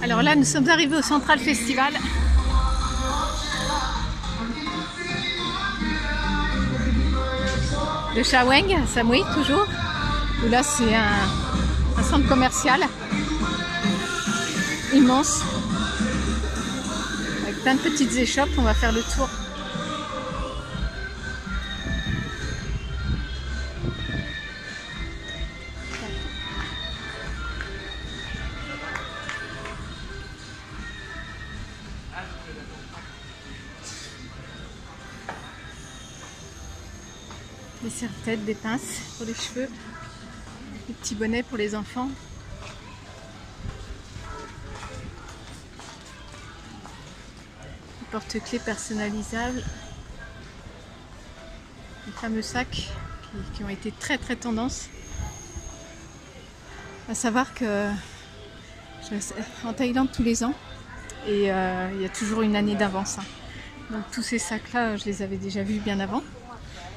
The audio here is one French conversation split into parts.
Alors là, nous sommes arrivés au Central Festival. De Shaweng, à Samui, toujours. Où là, c'est un centre commercial immense. Avec plein de petites échoppes, on va faire le tour. Des serre-têtes, des pinces pour les cheveux, des petits bonnets pour les enfants. Des porte-clés personnalisables. Les fameux sacs qui ont été très tendance. À savoir que je reste en Thaïlande tous les ans et il y a toujours une année d'avance. Donc tous ces sacs-là, je les avais déjà vus bien avant.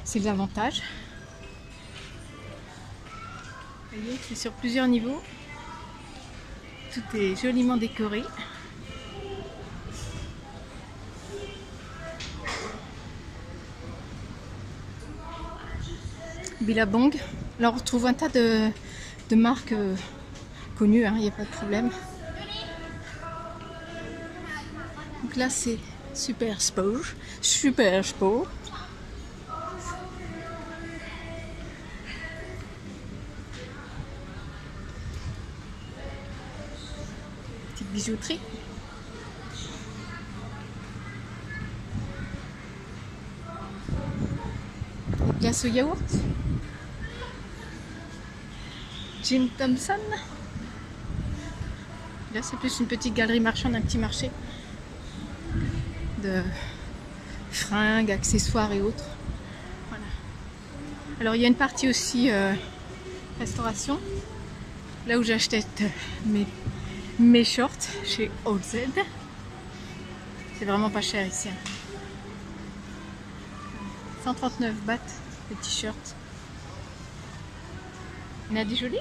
C'est l'avantage. Vous voyez, c'est sur plusieurs niveaux. Tout est joliment décoré. Billabong. Là, on retrouve un tas de marques connues, il n'y a pas de problème. Donc là, c'est Super Sport. Super Sport. Petite bijouterie. Des glaces au yaourt. Jim Thompson. Là, c'est plus une petite galerie marchande, un petit marché de fringues, accessoires et autres. Voilà. Alors, il y a une partie aussi restauration. Là où j'achetais mes shorts chez OZ. C'est vraiment pas cher ici. 139 bahts le t-shirt. Il y en a des jolis.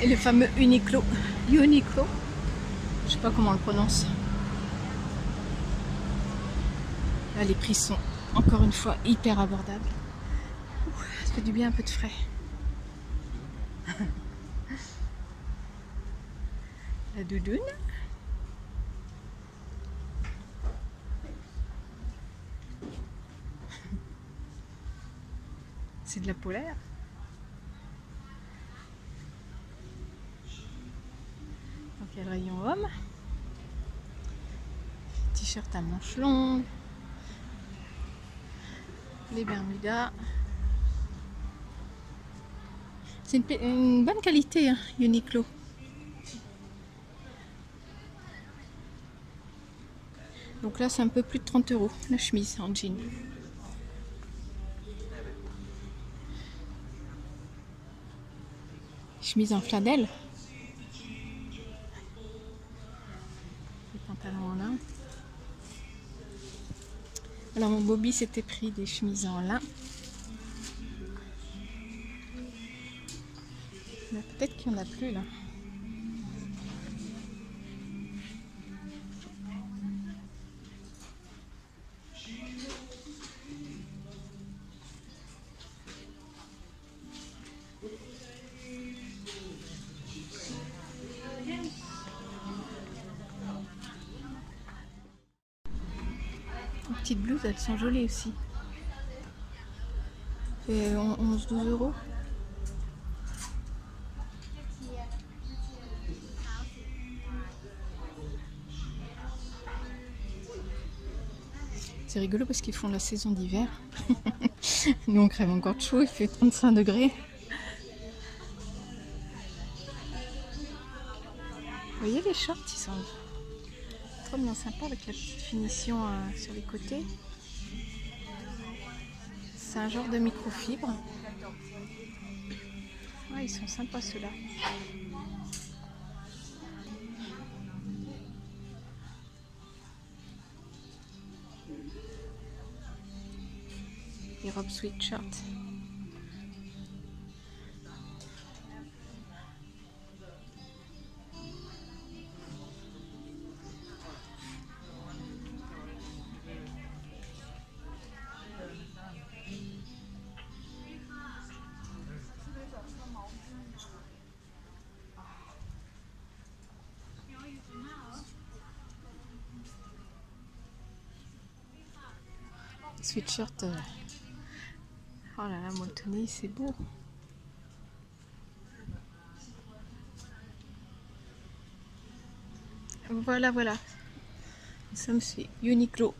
Et le fameux Uniqlo. Uniqlo. Je sais pas comment on le prononce. Là, les prix sont encore une fois hyper abordables. Ça fait du bien un peu de frais. La doudoune. C'est de la polaire. Donc il y a le rayon homme. T-shirt à manches longues. Les bermudas. C'est une bonne qualité, Uniqlo. Donc là, c'est un peu plus de 30 € la chemise en jean. Chemise en flanelle. Les pantalons en lin. Alors mon Bobby s'était pris des chemises en lin. Peut-être qu'il n'y en a plus là. Les petites blouses, elles sont jolies aussi. Et 11-12 €. C'est rigolo parce qu'ils font la saison d'hiver. Nous on crève encore de chaud, il fait 35 degrés. Vous voyez les shorts, ils sont trop bien sympas avec la petite finition sur les côtés. C'est un genre de microfibre. Ouais, ils sont sympas ceux-là. robe sweatshirt. Sweatshirt. Oh là là, Molteni, c'est beau. Voilà, voilà. Nous sommes chez Uniqlo.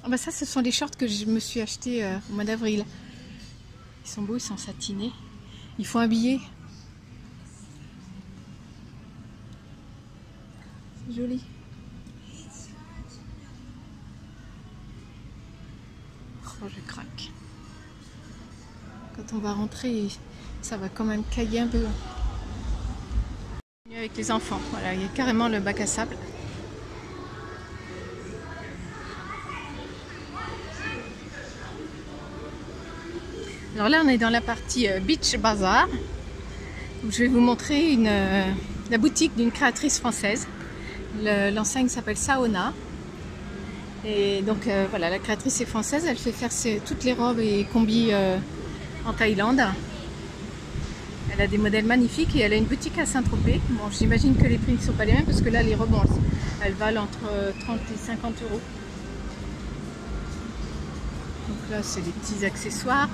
Ah bah ça, ce sont les shorts que je me suis acheté au mois d'avril. Ils sont beaux, ils sont satinés. Il faut habiller. C'est joli. Oh, je craque. Quand on va rentrer, ça va quand même cailler un peu. Avec les enfants, voilà, il y a carrément le bac à sable. Alors là, on est dans la partie Beach Bazaar, où je vais vous montrer la boutique d'une créatrice française. L'enseigne s'appelle Saona. Et donc voilà, la créatrice est française, elle fait faire toutes les robes et combis en Thaïlande. Elle a des modèles magnifiques et elle a une boutique à Saint-Tropez. Bon, j'imagine que les prix ne sont pas les mêmes parce que là, les robes, elles valent entre 30 et 50 euros. Donc là, c'est des petits accessoires.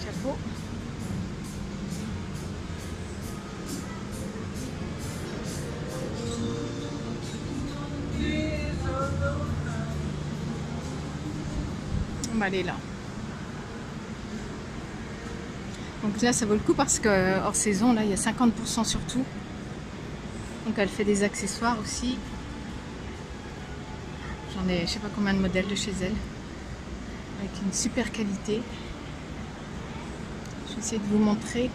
Chapeau. On va aller là. Donc là, ça vaut le coup parce que hors saison, là, il y a 50% sur tout. Donc elle fait des accessoires aussi. J'en ai, je sais pas combien de modèles de chez elle, avec une super qualité. Je vais essayer de vous montrer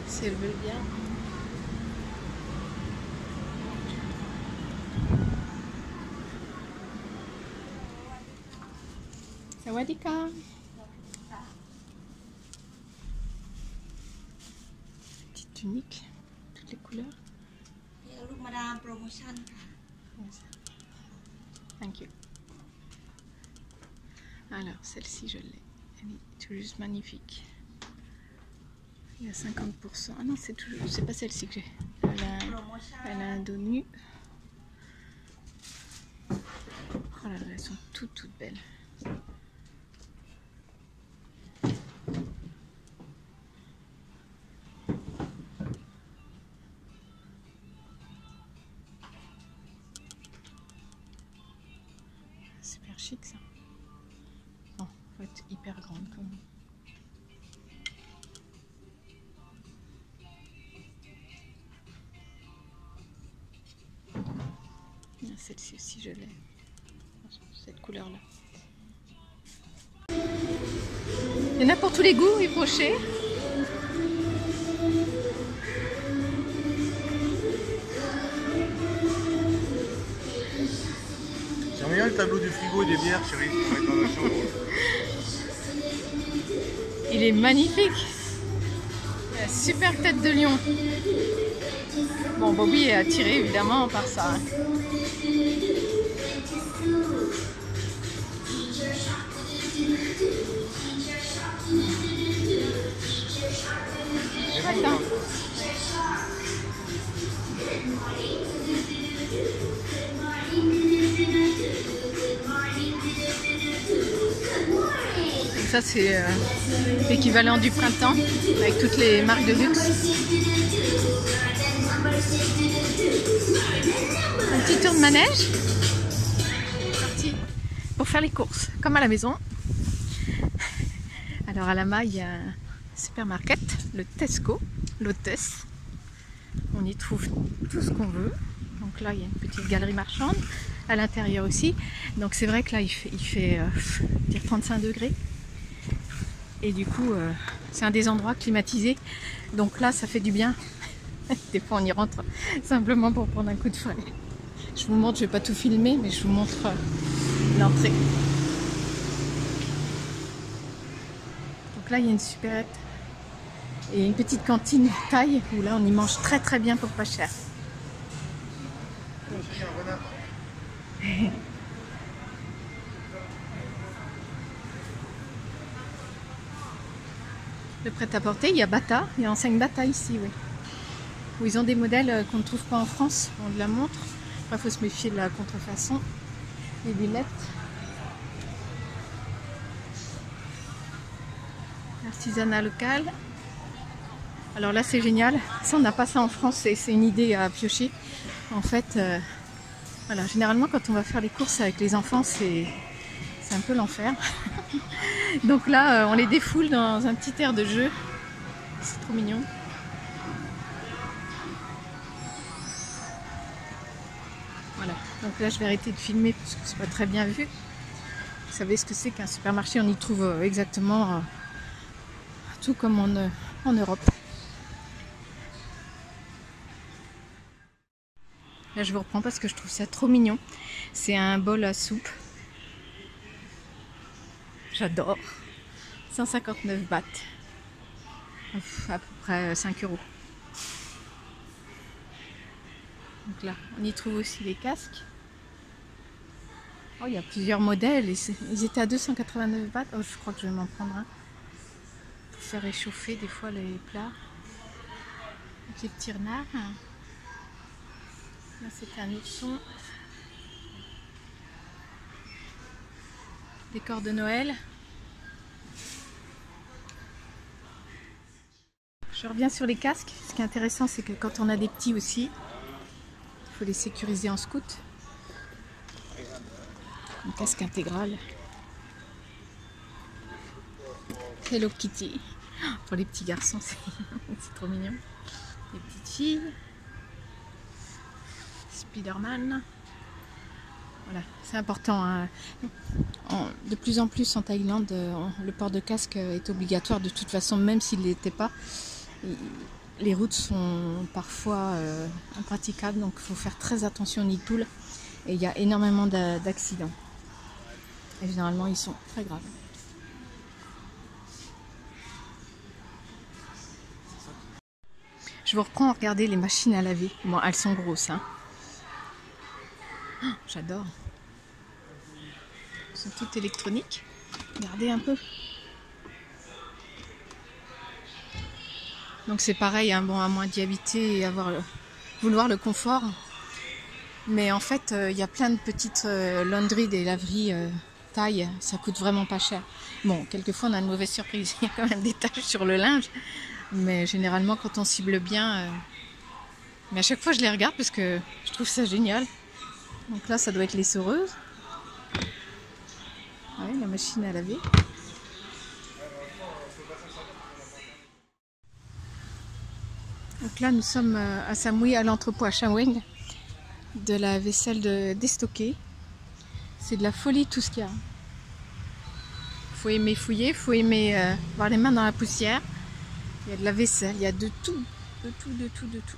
si elle veut bien. Sawadika. Petite tunique, toutes les couleurs. Thank you. Alors, celle-ci, je l'ai. Elle est tout juste magnifique. Il y a 50%. Ah non, c'est pas celle-ci que j'ai. Elle a un dos nu. Oh là là, elles sont toutes belles. Super chic ça. Bon, faut être hyper grande quand même. Celle-ci aussi je l'ai. Cette couleur là. Il y en a pour tous les goûts, Yves Rocher. J'aimerais bien le tableau du frigo et des bières, chérie, pour être dans la chambre. Il est magnifique. La super tête de lion. Bon, Bobby est attiré évidemment par ça. Attends. Ça c'est l'équivalent du printemps avec toutes les marques de luxe. Un petit tour de manège. Parti pour faire les courses comme à la maison. Alors à la maille il y a un supermarket, le Tesco, l'hôtesse. On y trouve tout ce qu'on veut. Donc là il y a une petite galerie marchande à l'intérieur aussi. Donc c'est vrai que là il fait 35 degrés. Et du coup, c'est un des endroits climatisés. Donc là, ça fait du bien. Des fois, on y rentre simplement pour prendre un coup de frais. Je vous montre, je vais pas tout filmer, mais je vous montre l'entrée. Donc là, il y a une supérette et une petite cantine taille où là, on y mange très très bien pour pas cher. Le prêt-à-porter, il y a Bata, il y a enseigne Bata ici, oui. Où ils ont des modèles qu'on ne trouve pas en France, on la montre. Après, il faut se méfier de la contrefaçon. Les lunettes. Artisanat local. Alors là, c'est génial. Ça, on n'a pas ça en France, c'est une idée à piocher. En fait, voilà, généralement, quand on va faire les courses avec les enfants, c'est un peu l'enfer. Donc là, on les défoule dans un petit air de jeu. C'est trop mignon. Voilà, donc là je vais arrêter de filmer parce que c'est pas très bien vu. Vous savez ce que c'est qu'un supermarché, on y trouve exactement tout comme en Europe. Là je vous reprends parce que je trouve ça trop mignon. C'est un bol à soupe. J'adore. 159 bahts. À peu près 5 €. Donc là, on y trouve aussi les casques. Oh, il y a plusieurs modèles et ils étaient à 289 bahts. Oh, je crois que je vais m'en prendre un pour faire réchauffer des fois les plats. Avec les petits renards. Là, c'était un ourson. Décor de Noël. Je reviens sur les casques. Ce qui est intéressant, c'est que quand on a des petits aussi, il faut les sécuriser en scout. Un casque intégral. Hello Kitty. Pour les petits garçons, c'est trop mignon. Les petites filles. Spider-Man. Voilà, c'est important. Hein. De plus en plus en Thaïlande, le port de casque est obligatoire de toute façon, même s'il ne l'était pas. Les routes sont parfois impraticables, donc il faut faire très attention au nid de poule. Et il y a énormément d'accidents. Et généralement, ils sont très graves. Je vous reprends à regarder les machines à laver. Bon, elles sont grosses. Hein. Oh, j'adore. Elles sont toutes électroniques. Regardez un peu. Donc c'est pareil, hein, bon, à moins d'y habiter et vouloir le confort. Mais en fait, il y a plein de petites laundries, des laveries taille, ça coûte vraiment pas cher. Bon, quelquefois on a une mauvaise surprise, il y a quand même des taches sur le linge. Mais généralement quand on cible bien... Mais à chaque fois je les regarde parce que je trouve ça génial. Donc là ça doit être l'essoreuse. Ouais, la machine à laver. Donc là nous sommes à Samui, à l'entrepôt à Chaweng, de la vaisselle déstockée. C'est de la folie tout ce qu'il y a. Faut aimer fouiller, faut aimer avoir les mains dans la poussière. Il y a de la vaisselle, il y a de tout, de tout, de tout, de tout.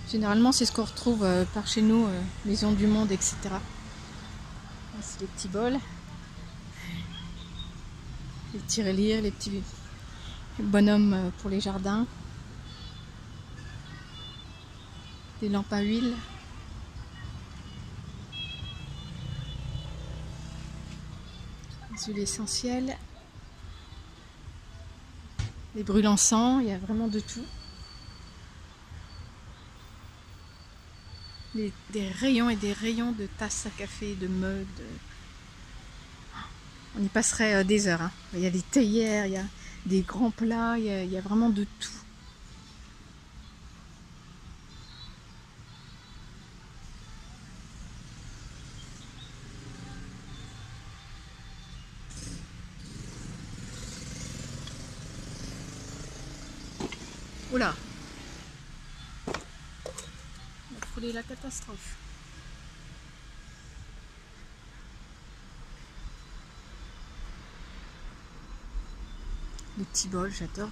Généralement c'est ce qu'on retrouve par chez nous, Maison du Monde, etc. C'est les petits bols, les tirelires, les petits bonhommes pour les jardins, des lampes à huile. Les huiles essentielles, les brûle-encens, il y a vraiment de tout. Des rayons et des rayons de tasses à café, de mugs. On y passerait des heures. Hein. Il y a des théières, il y a des grands plats, il y a vraiment de tout. Oula! On a frôlé la catastrophe. Les petits bols, j'adore.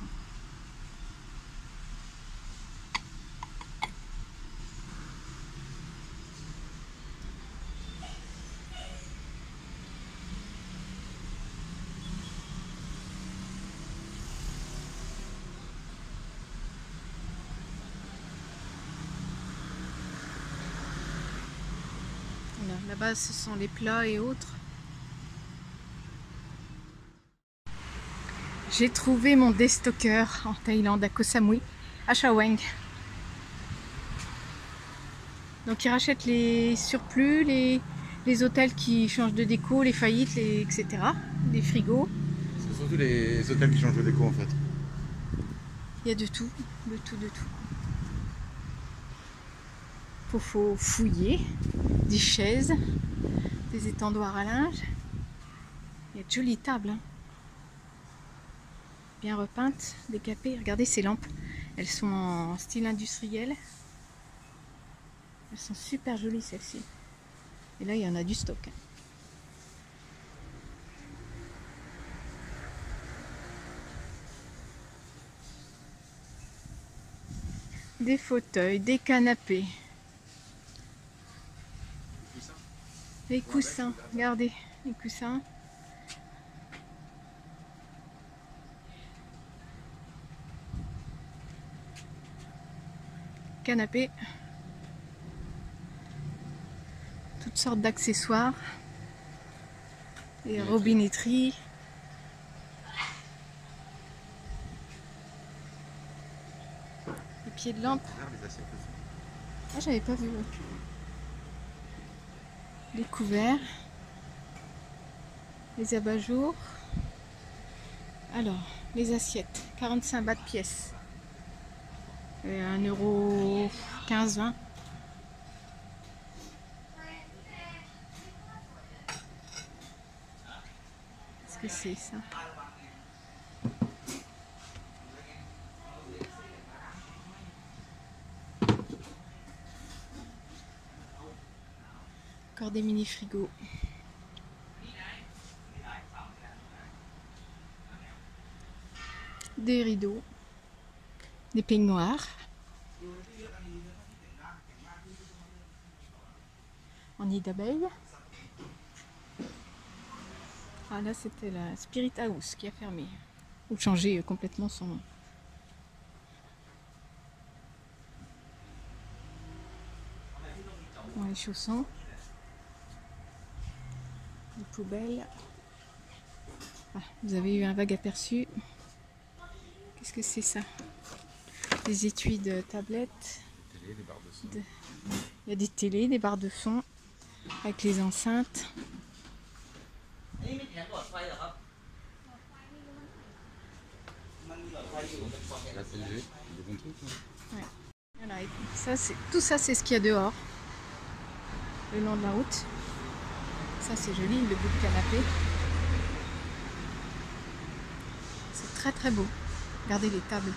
Voilà, là-bas ce sont les plats et autres. J'ai trouvé mon déstocker en Thaïlande, à Koh Samui, à Chaweng. Donc ils rachètent les surplus, les hôtels qui changent de déco, les faillites, etc. Les frigos. C'est surtout les hôtels qui changent de déco en fait. Il y a de tout, de tout, de tout. Faut fouiller, des chaises, des étendoirs à linge. Il y a de jolies tables, hein. Bien repeintes, décapées. Regardez ces lampes, elles sont en style industriel. Elles sont super jolies celles-ci. Et là il y en a du stock. Des fauteuils, des canapés. Les coussins, regardez, les coussins. Canapé. Toutes sortes d'accessoires. Les robinetteries. Les pieds de lampe. Ah, j'avais pas vu. Les couverts. Les abat-jours. Alors, les assiettes. 45 bahts pièce. 1,15 €, 20 €. Qu'est-ce que c'est ça? Encore des mini frigos. Des rideaux. Des peignoirs. En nid d'abeille. Ah là c'était la Spirit House qui a fermé. Ou changé complètement son nom. Bon, les chaussons. Les poubelles. Ah, vous avez eu un vague aperçu. Qu'est-ce que c'est ça? Des étuis de tablettes. Il y a des télés, des barres de son avec les enceintes. Ouais. Voilà, et ça, tout ça c'est ce qu'il y a dehors, le long de la route. Ça c'est joli, le bout de canapé. C'est très très beau. Regardez les tables.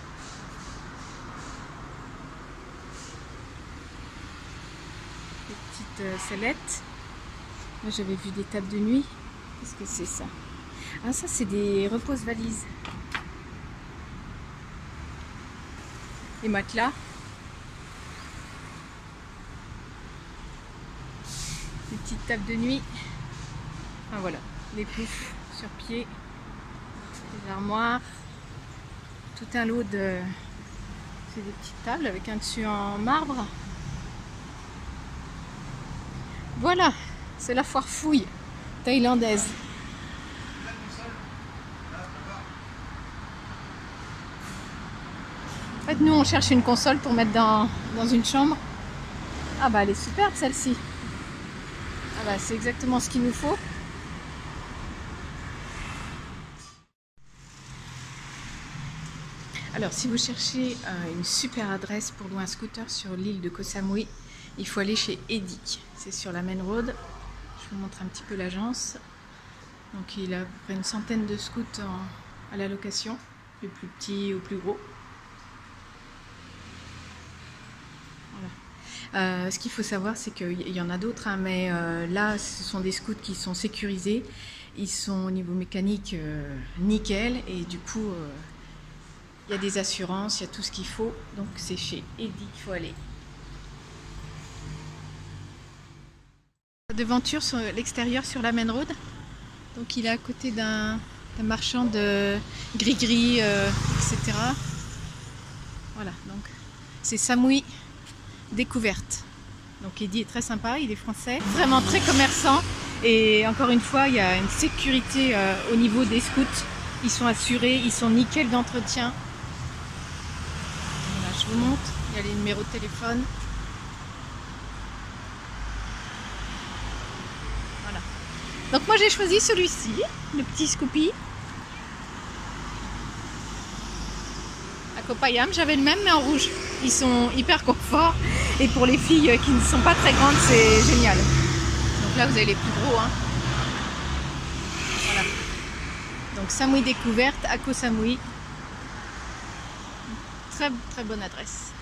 Les petites sellettes. Moi j'avais vu des tables de nuit. Qu'est-ce que c'est ça? Ah, ça c'est des repose-valises. Les matelas. Les petites tables de nuit. Ah voilà, les poufs sur pied. Les armoires. Tout un lot de... C'est des petites tables avec un dessus en marbre. Voilà, c'est la foire fouille thaïlandaise. En fait, nous on cherche une console pour mettre dans une chambre. Ah bah elle est superbe celle-ci. Ah bah c'est exactement ce qu'il nous faut. Alors si vous cherchez une super adresse pour louer un scooter sur l'île de Koh Samui, il faut aller chez Edik. C'est sur la Main Road. Je vous montre un petit peu l'agence. Donc il a à peu près une centaine de scouts à la location, du plus petit au plus gros. Voilà. Ce qu'il faut savoir, c'est qu'il y en a d'autres, hein, mais là ce sont des scouts qui sont sécurisés. Ils sont au niveau mécanique nickel et du coup il y a des assurances, il y a tout ce qu'il faut. Donc c'est chez Edik qu'il faut aller. Devanture sur l'extérieur sur la Main Road. Donc il est à côté d'un marchand de gris-gris, etc. Voilà, donc c'est Samui découverte. Donc Eddie est très sympa, il est français, vraiment très commerçant. Et encore une fois, il y a une sécurité au niveau des scouts. Ils sont assurés, ils sont nickel d'entretien. Voilà, je vous montre, il y a les numéros de téléphone. Voilà. Donc moi j'ai choisi celui-ci, le petit Scoopy. À Copayam, j'avais le même mais en rouge. Ils sont hyper confort. Et pour les filles qui ne sont pas très grandes, c'est génial. Donc là vous avez les plus gros. Hein. Voilà. Donc Samui découverte, à Koh Samui. Très très bonne adresse.